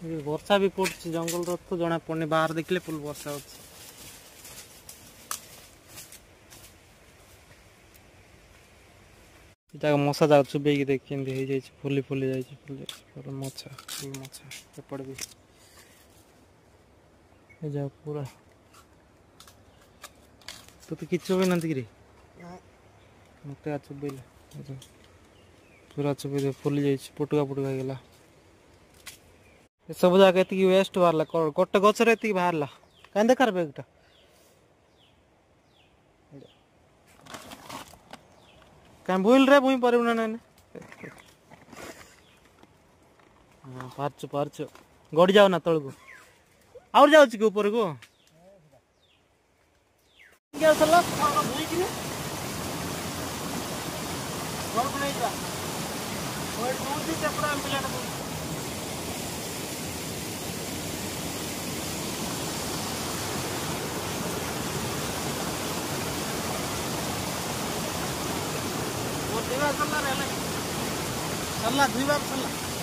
वर्षा भी पड़े जंगल तो जना पड़े बाहर देखले फुल वर्षा होती मशा जाक चुबे देख फुली फुली जाए मछा फुल मछा एपट भी जा पूरा तो कि चुबे ना कि मत चुबेले पूरा चुबे फुली जाए पुटुका पुटुका गला सब जगह ये वेस्ट बाहर गोटे गचर ये बाहर कहीं देखार बैगटा कहीं भूल रे भूई पार ना हाँ पार्च पार्च गड़ी जाओ ना तल को आउर जाऊँ कि ऊपर को सरला 2 बार सरला